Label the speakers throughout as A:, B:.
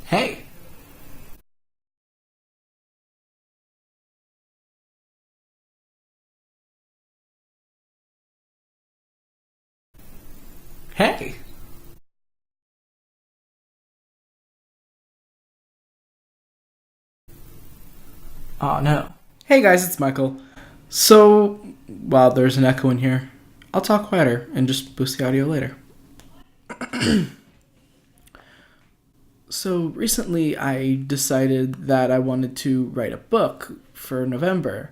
A: Hey. Hey. Oh no. Hey guys, it's Michael. So, while there's an echo in here, I'll talk quieter and just boost the audio later. So, recently I decided that I wanted to write a book for November.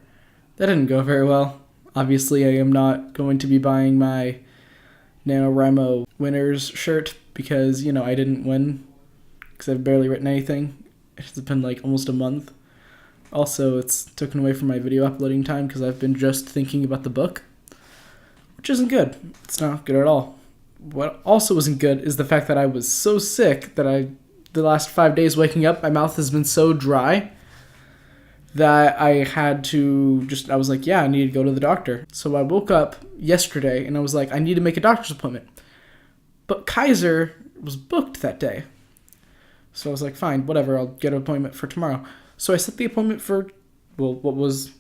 A: That didn't go very well. Obviously, I am not going to be buying my NaNoWriMo winners shirt because, I didn't win because I've barely written anything. It's been like almost a month. Also, it's taken away from my video uploading time because I've been just thinking about the book, which isn't good. It's not good at all. What also isn't good is the fact that I was so sick that the last 5 days waking up, my mouth has been so dry that I had to I was like, yeah, I need to go to the doctor. So I woke up yesterday and I was like, I need to make a doctor's appointment. But Kaiser was booked that day. So I was like, fine, whatever, I'll get an appointment for tomorrow. So I set the appointment for, what was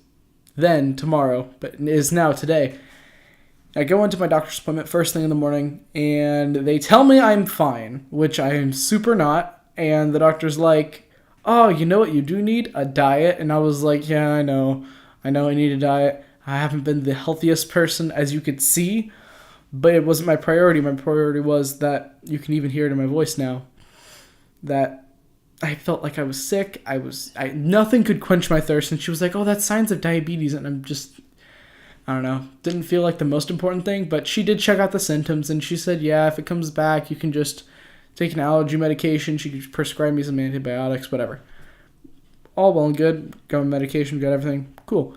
A: then tomorrow, but is now today. I go into my doctor's appointment first thing in the morning, and they tell me I'm fine, which I am super not. And the doctor's like, oh, you know what you do need? A diet. And I was like, yeah, I know I need a diet. I haven't been the healthiest person, as you could see, but it wasn't my priority. My priority was that, you can even hear it in my voice now, that I felt like I was sick. Nothing could quench my thirst. And she was like, oh, that's signs of diabetes. And I don't know. Didn't feel like the most important thing, but she did check out the symptoms. And she said, yeah, if it comes back, you can just take an allergy medication. She could prescribe me some antibiotics, whatever. All well and good. Got my medication, got everything. Cool.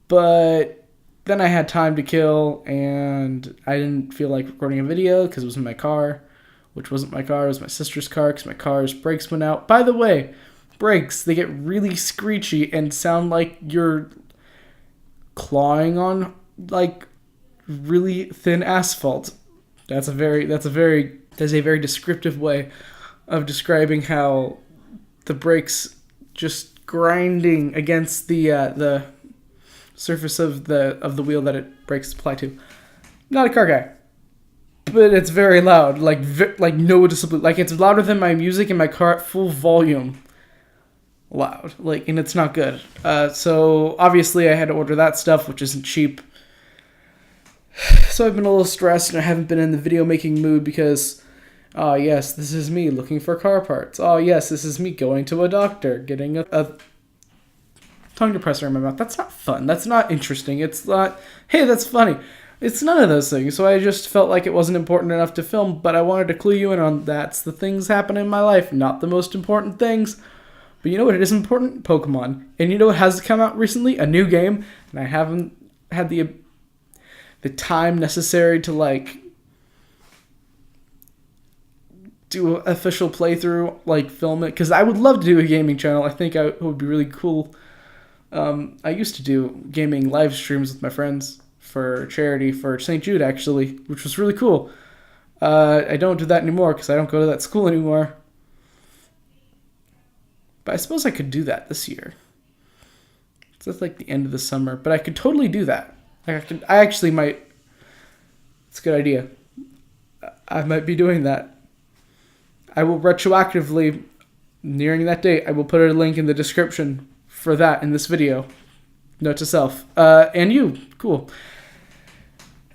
A: But then I had time to kill, and I didn't feel like recording a video because it was in my car. Which wasn't my car, it was my sister's car because my car's brakes went out. By the way, brakes, they get really screechy and sound like you're clawing on like really thin asphalt. That's a very descriptive way of describing how the brakes just grinding against the surface of the wheel that it brakes apply to. Not a car guy. But it's very loud, like noticeably, like it's louder than my music in my car at full volume. Loud, and it's not good. So obviously I had to order that stuff, which isn't cheap. So I've been a little stressed, and I haven't been in the video making mood because, oh yes, this is me looking for car parts. Oh yes, this is me going to a doctor, getting a tongue depressor in my mouth. That's not fun. That's not interesting. It's not, hey, that's funny. It's none of those things, so I just felt like it wasn't important enough to film, but I wanted to clue you in on that's the things happening in my life, not the most important things. But you know what it is important? Pokemon. And you know what has come out recently? A new game, and I haven't had the time necessary to, do an official playthrough, film it, because I would love to do a gaming channel. I think it would be really cool. I used to do gaming live streams with my friends for charity for St. Jude, actually, which was really cool. I don't do that anymore because I don't go to that school anymore. But I suppose I could do that this year. So that's the end of the summer, but I could totally do that. I actually might. It's a good idea. I might be doing that. I will retroactively, nearing that date, I will put a link in the description for that in this video. Note to self. And you. Cool.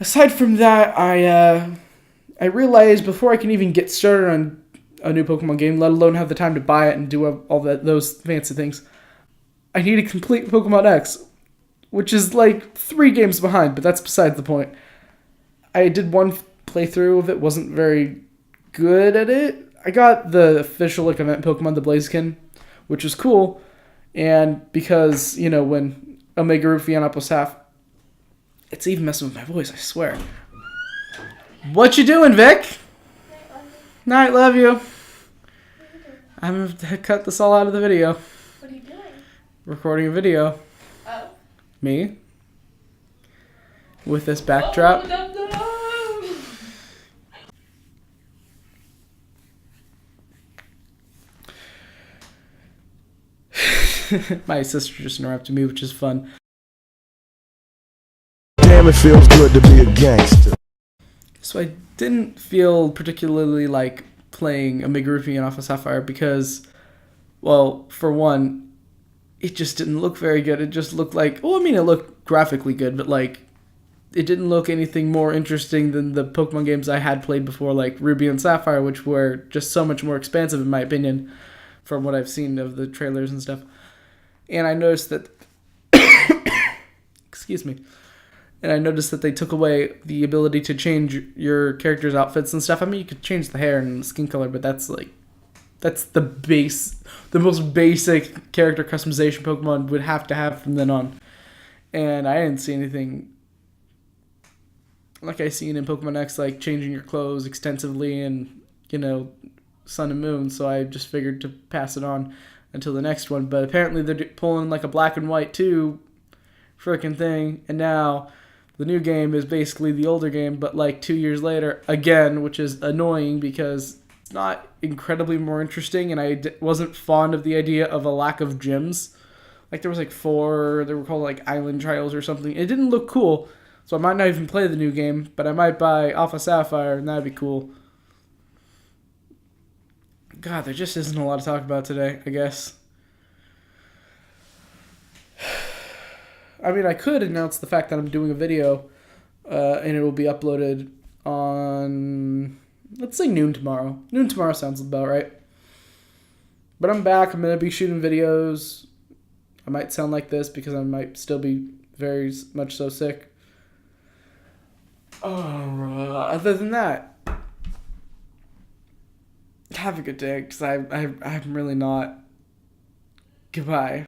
A: Aside from that, I realized before I can even get started on a new Pokemon game, let alone have the time to buy it and do all those fancy things, I need to complete Pokemon X, which is 3 games behind, but that's besides the point. I did one playthrough of it, wasn't very good at it. I got the official event Pokemon, the Blaziken, which was cool, and because, when Omega Rufiana plus half, it's even messing with my voice, I swear. What you doing, Vic? Night, love you. I'm going to cut this all out of the video.
B: What are you doing?
A: Recording a video.
B: Oh.
A: Me. With this backdrop.
B: Oh, dum, dum, dum.
A: My sister just interrupted me, which is fun.
B: Damn, it feels good to be a gangster.
A: So I didn't feel particularly like playing Omega Ruby and Alpha Sapphire because, well, for one, it just didn't look very good. It just looked like, well, I mean, it looked graphically good, but like, it didn't look anything more interesting than the Pokemon games I had played before, like Ruby and Sapphire, which were just so much more expansive, in my opinion, from what I've seen of the trailers and stuff. And I noticed that, excuse me, and I noticed that they took away the ability to change your character's outfits and stuff. I mean, you could change the hair and skin color, but that's the most basic character customization Pokemon would have to have from then on. And I didn't see anything like I seen in Pokemon X, like changing your clothes extensively and, Sun and Moon. So I just figured to pass it on until the next one. But apparently they're pulling like a Black and White 2 freaking thing. And now the new game is basically the older game, but like 2 years later again, which is annoying because it's not incredibly more interesting. And I wasn't fond of the idea of a lack of gyms. Like there was like 4, they were called like Island Trials or something. It didn't look cool. So I might not even play the new game, but I might buy Alpha Sapphire, and that'd be cool. God, there just isn't a lot to talk about today, I guess. I mean, I could announce the fact that I'm doing a video, and it will be uploaded on, let's say, noon tomorrow. Noon tomorrow sounds about right. But I'm back. I'm going to be shooting videos. I might sound like this because I might still be very much so sick. Other than that, have a good day, because I'm really not. Goodbye.